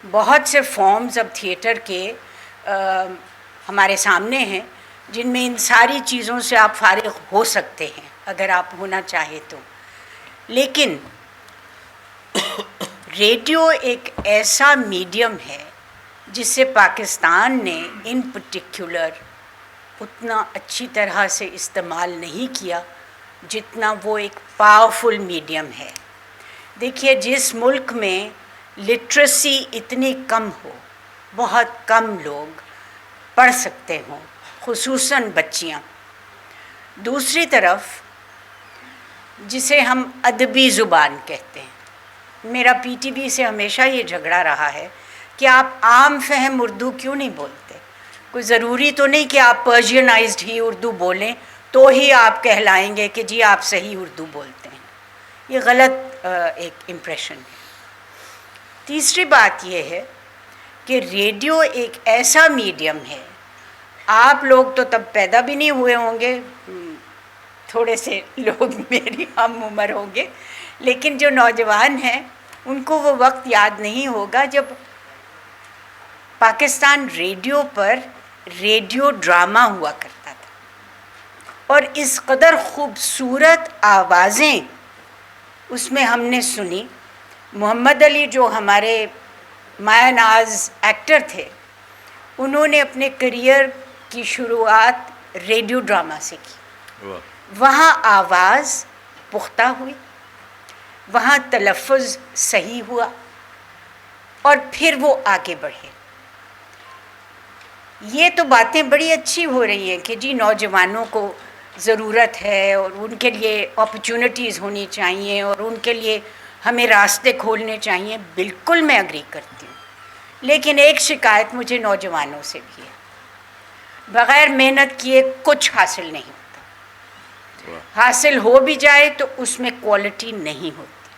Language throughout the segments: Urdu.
بہت سے فارمز اب تھیٹر کے ہمارے سامنے ہیں جن میں ان ساری چیزوں سے آپ فارغ ہو سکتے ہیں اگر آپ ہونا چاہیں تو، لیکن ریڈیو ایک ایسا میڈیم ہے جس سے پاکستان نے ان پرٹیکولر اتنا اچھی طرح سے استعمال نہیں کیا جتنا وہ ایک پاورفل میڈیم ہے۔ دیکھیے، جس ملک میں لٹریسی اتنی کم ہو، بہت کم لوگ پڑھ سکتے ہوں، خصوصاً بچیاں، دوسری طرف جسے ہم ادبی زبان کہتے ہیں، میرا پی ٹی وی سے ہمیشہ یہ جھگڑا رہا ہے کہ آپ عام فہم اردو کیوں نہیں بولتے؟ کوئی ضروری تو نہیں کہ آپ پرشینائزڈ ہی اردو بولیں تو ہی آپ کہلائیں گے کہ جی آپ صحیح اردو بولتے ہیں۔ یہ غلط ایک امپریشن ہے۔ تیسری بات یہ ہے کہ ریڈیو ایک ایسا میڈیم ہے، آپ لوگ تو تب پیدا بھی نہیں ہوئے ہوں گے، تھوڑے سے لوگ میری ہم عمر ہوں گے، لیکن جو نوجوان ہیں ان کو وہ وقت یاد نہیں ہوگا جب پاکستان ریڈیو پر ریڈیو ڈرامہ ہوا کرتا تھا، اور اس قدر خوبصورت آوازیں اس میں ہم نے سنی۔ محمد علی جو ہمارے مایہ ناز ایکٹر تھے، انہوں نے اپنے کریئر کی شروعات ریڈیو ڈرامہ سے کی۔ وہاں آواز پختہ ہوئی، وہاں تلفظ صحیح ہوا، اور پھر وہ آگے بڑھے۔ یہ تو باتیں بڑی اچھی ہو رہی ہیں کہ جی نوجوانوں کو ضرورت ہے اور ان کے لیے اپرچونٹیز ہونی چاہیے اور ان کے لیے ہمیں راستے کھولنے چاہیے، بالکل میں اگری کرتی ہوں، لیکن ایک شکایت مجھے نوجوانوں سے بھی ہے، بغیر محنت کیے کچھ حاصل نہیں ہوتا، حاصل ہو بھی جائے تو اس میں کوالٹی نہیں ہوتی۔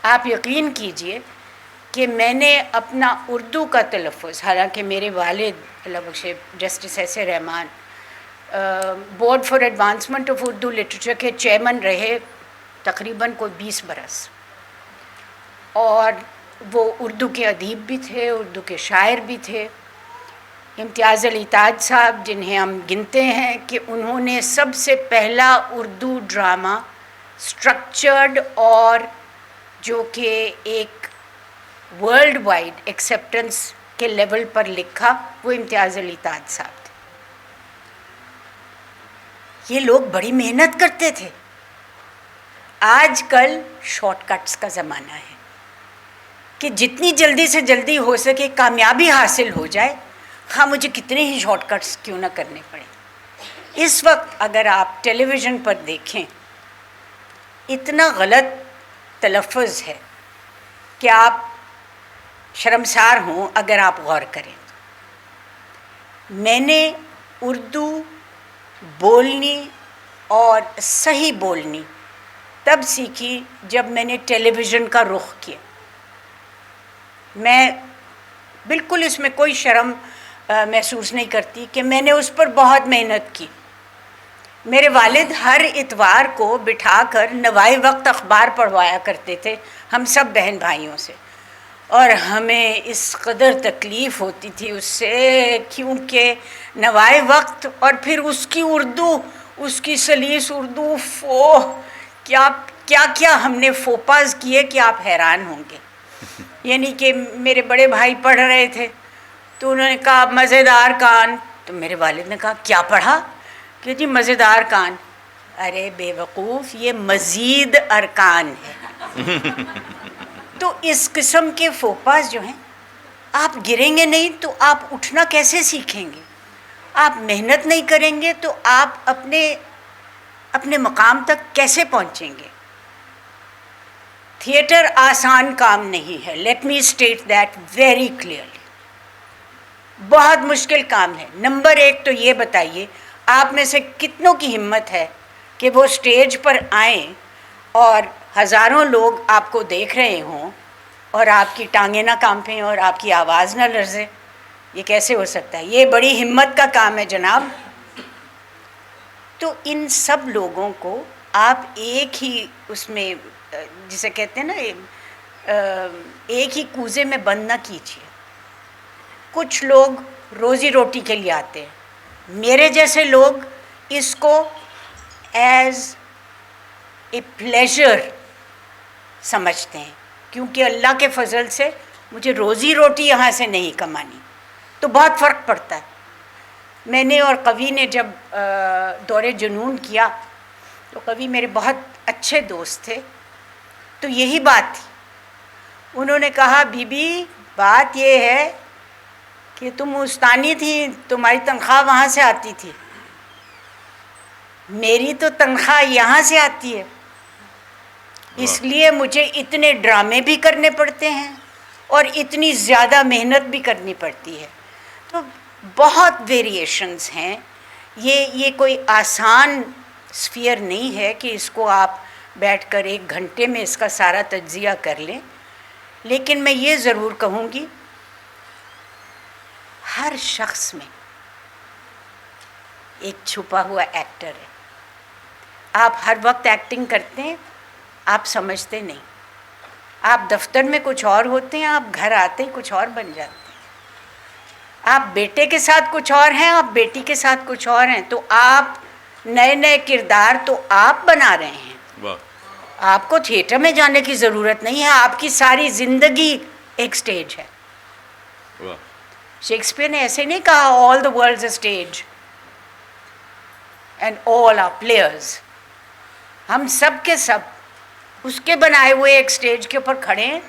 آپ یقین کیجئے کہ میں نے اپنا اردو کا تلفظ، حالانکہ میرے والد اللہ بخشے justice S A Rahman board for advancement of Urdu literature کے چیئرمین رہے تقریباً کوئی 20 برس، اور وہ اردو کے ادیب بھی تھے، اردو کے شاعر بھی تھے۔ امتیاز علی تاج صاحب، جنہیں ہم گنتے ہیں کہ انہوں نے سب سے پہلا اردو ڈرامہ اسٹرکچرڈ اور جو کہ ایک ورلڈ وائڈ ایکسیپٹنس کے لیول پر لکھا، وہ امتیاز علی تاج صاحب تھے۔ یہ لوگ بڑی محنت کرتے تھے۔ آج کل شارٹ کٹس کا زمانہ ہے کہ جتنی جلدی سے جلدی ہو سکے کامیابی حاصل ہو جائے، ہاں مجھے کتنے ہی شارٹ کٹس کیوں نہ کرنے پڑیں۔ اس وقت اگر آپ ٹیلی ویژن پر دیکھیں، اتنا غلط تلفظ ہے کہ آپ شرمسار ہوں اگر آپ غور کریں۔ میں نے اردو بولنی اور صحیح بولنی تب سیکھی جب میں نے ٹیلی ویژن کا رخ کیا۔ میں بالکل اس میں کوئی شرم محسوس نہیں کرتی کہ میں نے اس پر بہت محنت کی۔ میرے والد ہر اتوار کو بٹھا کر نوائے وقت اخبار پڑھوایا کرتے تھے ہم سب بہن بھائیوں سے، اور ہمیں اس قدر تکلیف ہوتی تھی اس سے، کیونکہ نوائے وقت اور پھر اس کی اردو، اس کی سلیس اردو، کیا کیا کیا ہم نے فوپاز کیے کہ آپ حیران ہوں گے۔ یعنی کہ میرے بڑے بھائی پڑھ رہے تھے تو انہوں نے کہا مزیدار کان، تو میرے والد نے کہا کیا پڑھا؟ کہ جی مزیدار کان۔ ارے بے وقوف، یہ مزید ارکان ہے۔ تو اس قسم کے فوپاز جو ہیں، آپ گریں گے نہیں تو آپ اٹھنا کیسے سیکھیں گے؟ آپ محنت نہیں کریں گے تو آپ اپنے مقام تک کیسے پہنچیں گے؟ تھیٹر آسان کام نہیں ہے، let me state that very clearly. بہت مشکل کام ہے۔ نمبر ایک تو یہ بتائیے، آپ میں سے کتنوں کی ہمت ہے کہ وہ اسٹیج پر آئیں اور ہزاروں لوگ آپ کو دیکھ رہے ہوں اور آپ کی ٹانگیں نہ کانپیں اور آپ کی آواز نہ لرزے؟ یہ کیسے ہو سکتا ہے؟ یہ بڑی ہمت کا کام ہے جناب۔ تو ان سب لوگوں کو آپ ایک ہی اس میں، جسے کہتے ہیں نا ایک ہی کوزے میں بند نہ کیجیے. کچھ لوگ روزی روٹی کے لیے آتے ہیں، میرے جیسے لوگ اس کو ایز اے پلیزر سمجھتے ہیں، کیونکہ اللہ کے فضل سے مجھے روزی روٹی یہاں سے نہیں کمانی، تو بہت فرق پڑتا ہے. میں نے اور قوی نے جب دور جنون کیا تو قوی میرے بہت اچھے دوست تھے، تو یہی بات تھی. انہوں نے کہا بی بی بات یہ ہے کہ تم مستانی تھی، تمہاری تنخواہ وہاں سے آتی تھی، میری تو تنخواہ یہاں سے آتی ہے، اس لیے مجھے اتنے ڈرامے بھی کرنے پڑتے ہیں اور اتنی زیادہ محنت بھی کرنی پڑتی ہے. تو بہت ویریشنز ہیں. یہ کوئی آسان اسفیئر نہیں ہے کہ اس کو آپ بیٹھ کر 1 گھنٹے میں اس کا سارا تجزیہ کر لیں. لیکن میں یہ ضرور کہوں گی، ہر شخص میں ایک چھپا ہوا ایکٹر ہے. آپ ہر وقت ایکٹنگ کرتے ہیں، آپ سمجھتے نہیں. آپ دفتر میں کچھ اور ہوتے ہیں، آپ گھر آتے ہی کچھ اور بن جاتے ہیں. آپ بیٹے کے ساتھ کچھ اور ہیں، آپ بیٹی کے ساتھ کچھ اور ہیں. تو آپ نئے نئے کردار تو آپ بنا رہے ہیں. واہ. آپ کو تھیٹر میں جانے کی ضرورت نہیں ہے، آپ کی ساری زندگی ایک سٹیج ہے. واہ. شیکسپیئر نے ایسے نہیں کہا all the world's a stage and all are players. ہم سب کے سب اس کے بنائے ہوئے ایک سٹیج کے اوپر کھڑے ہیں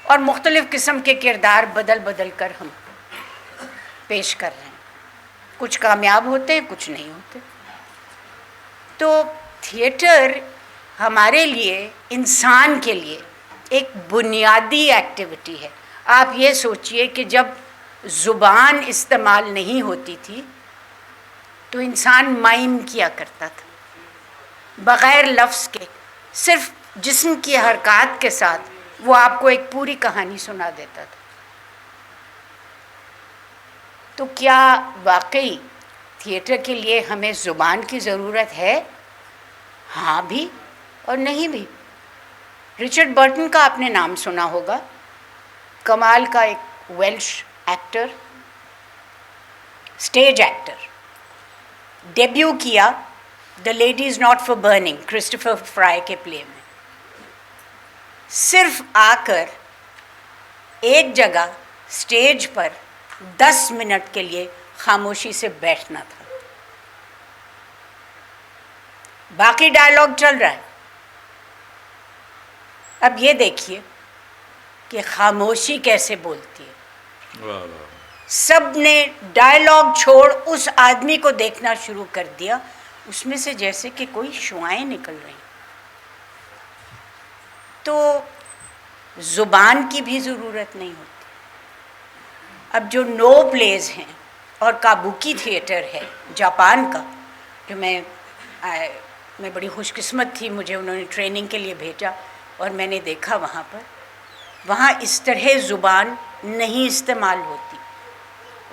اور مختلف قسم کے کردار بدل بدل کر ہم پیش کر رہے ہیں. کچھ کامیاب ہوتے ہیں، کچھ نہیں ہوتے. تو تھیٹر ہمارے لیے، انسان کے لیے ایک بنیادی ایکٹیویٹی ہے. آپ یہ سوچئے کہ جب زبان استعمال نہیں ہوتی تھی تو انسان مائم کیا کرتا تھا بغیر لفظ کے، صرف جسم کی حرکات کے ساتھ وہ آپ کو ایک پوری کہانی سنا دیتا تھا. تو کیا واقعی تھیٹر کے لیے ہمیں زبان کی ضرورت ہے؟ ہاں بھی اور نہیں بھی. رچرڈ برٹن کا آپ نے نام سنا ہوگا، کمال کا ایک Welsh actor, stage actor. Debut کیا the lady is not for burning Christopher Fry کے پلے میں. صرف آ کر ایک جگہ اسٹیج پر 10 منٹ کے لیے خاموشی سے بیٹھنا تھا. باقی ڈائلاگ چل رہا ہے. اب یہ دیکھیے کہ خاموشی کیسے بولتی ہے. واہ واہ. سب نے ڈائلاگ چھوڑ اس آدمی کو دیکھنا شروع کر دیا، اس میں سے جیسے کہ کوئی شعائیں نکل رہی. تو زبان کی بھی ضرورت نہیں ہوتی. اب جو نو پلیز ہیں اور کابوکی تھیٹر ہے جاپان کا، جو میں بڑی خوش قسمت تھی، مجھے انہوں نے ٹریننگ کے لیے بھیجا اور میں نے دیکھا وہاں اس طرح زبان نہیں استعمال ہوتی.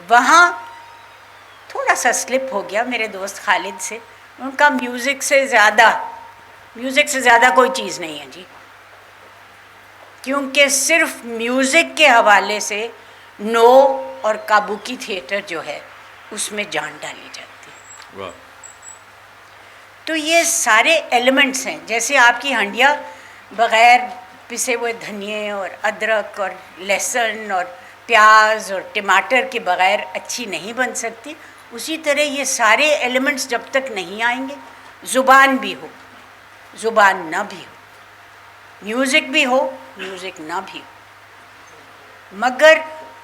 وہاں تھوڑا سا سلپ ہو گیا میرے دوست خالد سے. ان کا میوزک سے زیادہ کوئی چیز نہیں ہے جی، کیونکہ صرف میوزک کے حوالے سے نو اور کابوکی تھیٹر جو ہے اس میں جان ڈالی جاتی ہے. واہ. تو یہ سارے ایلیمنٹس ہیں. جیسے آپ کی ہنڈیا بغیر پسے ہوئے دھنیے اور ادرک اور لہسن اور پیاز اور ٹماٹر کے بغیر اچھی نہیں بن سکتی، اسی طرح یہ سارے ایلیمنٹس جب تک نہیں آئیں گے، زبان بھی ہو، زبان نہ بھی ہو، میوزک بھی ہو، میوزک نہ بھی ہو، مگر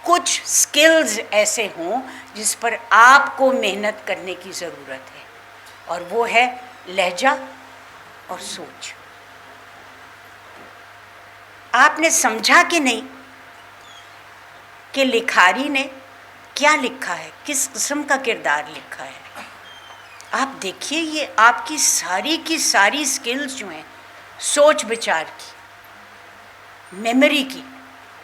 کچھ سکلز ایسے ہوں جس پر آپ کو محنت کرنے کی ضرورت ہے، اور وہ ہے لہجہ اور سوچ. آپ نے سمجھا کہ نہیں کہ لکھاری نے کیا لکھا ہے، کس قسم کا کردار لکھا ہے. آپ دیکھیے یہ آپ کی ساری سکلز جو ہیں، سوچ بچار کی، میموری کی.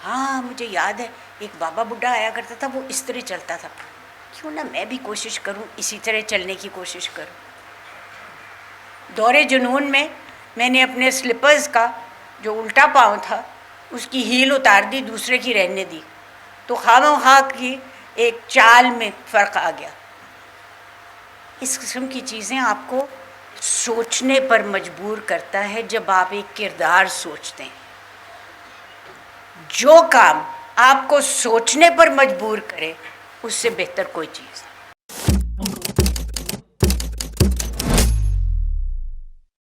ہاں مجھے یاد ہے ایک بابا بڈھا آیا کرتا تھا، وہ اس طرح چلتا تھا، کیوں نہ میں بھی کوشش کروں اسی طرح چلنے کی کوشش کروں. دور جنون میں نے اپنے سلپرز کا جو الٹا پاؤں تھا اس کی ہیل اتار دی، دوسرے کی رہنے دی، تو خواہ کی ایک چال میں فرق آ گیا۔ اس قسم کی چیزیں آپ کو سوچنے پر مجبور کرتا ہے جب آپ ایک کردار سوچتے ہیں۔ جو کام آپ کو سوچنے پر مجبور کرے اس سے بہتر کوئی چیز نہیں۔